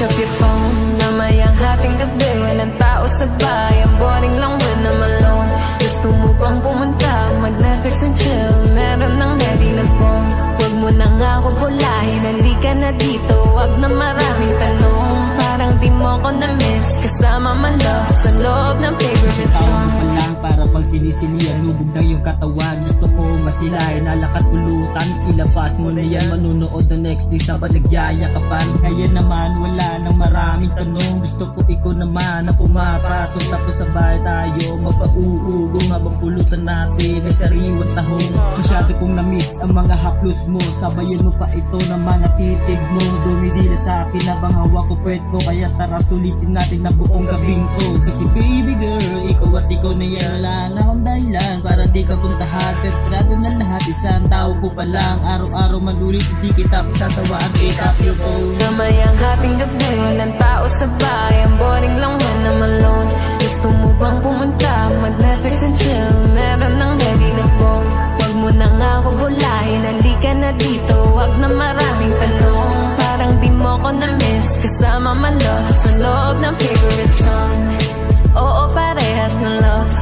up your phone, mamayang hating gabi, walang tao sa bayan, boring lang when I'm alone. Gusto mo bang pumunta, mag-Netflix and chill, meron ng ready na phone. Huwag mo na nga ako bulahin, halika na dito, wag na maraming tanong. Parang di mo ko na-miss, kasama man lost sa loob ng favorite song. Tawag mo pa lang para pag sinisilian, lubog na yung katawan. Gusto ko masilahin, nalakat pulutan, ilabas mo na yan, manunood ng Netflix habang nagyayakapan. Ngayon naman wala nang maraming tanong, gusto ko ikaw naman na pumapatong. Tapos sabay tayo mapauugong habang pulutan natin ay sariwang tahong. Masyado kong na-miss ang mga haplos mo, sabayan mo pa ito ng mga titig mo. Dumidila sa akin habang hawak ko puwet ko, kaya tara sulitin natin na buong gabing to. Kasi baby girl, ikaw at ikaw na yan, wala na akong dahilan para di ka puntahan. Pertrado na lahat, isang tao ko pa lang, araw-araw manulit, hindi kita pasasawaan. Pick up your phone. Mamayang hating gabi, walang tao sa bayan, boring lang when I'm alone. Gusto mo bang pumunta, mag-Netflix and chill, meron ng ready na phone. Huwag mo na nga ako bulahin, halika na dito, wag na maraming tanong. Parang di mo ko na-miss, kasama man lost sa loob ng favorite song. Oo, parehas na lost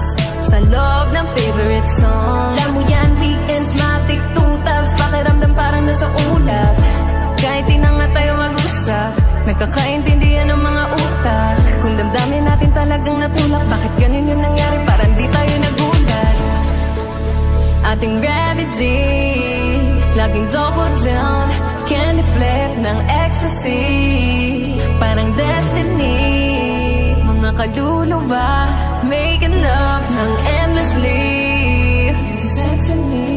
sa loob ng favorite song. Alam mo yan, weekends, matik, two tabs, pakiramdam parang nasa ulap. Kahit di na nga tayo mag-usap, nagkakaintindihan ng mga utak. Kung damdamin natin talagang natulak, bakit ganun yung nangyari, parang di tayo nagulat. Ating remedy, laging double down, candy flip ng ecstasy, parang destiny. Mga kaluluwa, making love ng endlessly. Sex and me.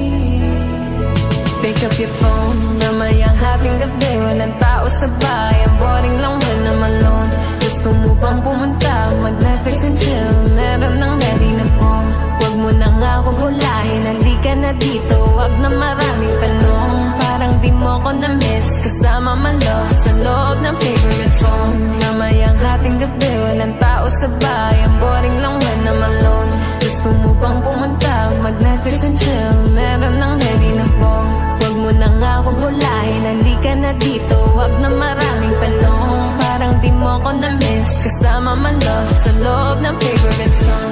Pick up your phone, mamayang hating gabi, walang tao sa bayan, boring lang when I'm alone. Gusto mo bang pumunta, mag-Netflix and chill, meron ng ready na phone. Huwag mo na nga ako bulahin, halika na dito, wag na maraming tanong. Parang di mo ko na-miss, kasama man lost sa loob ng favorite song. Mamayang hating gabi, walang tao sa bayan, boring lang when I'm alone. Gusto mo bang pumunta, mag-Netflix and chill, meron ng ready na phone. Huwag mo na nga ako bulahin, halika na dito, wag na maraming tanong. Parang di mo ko na-miss, kasama man lost sa loob ng favorite song.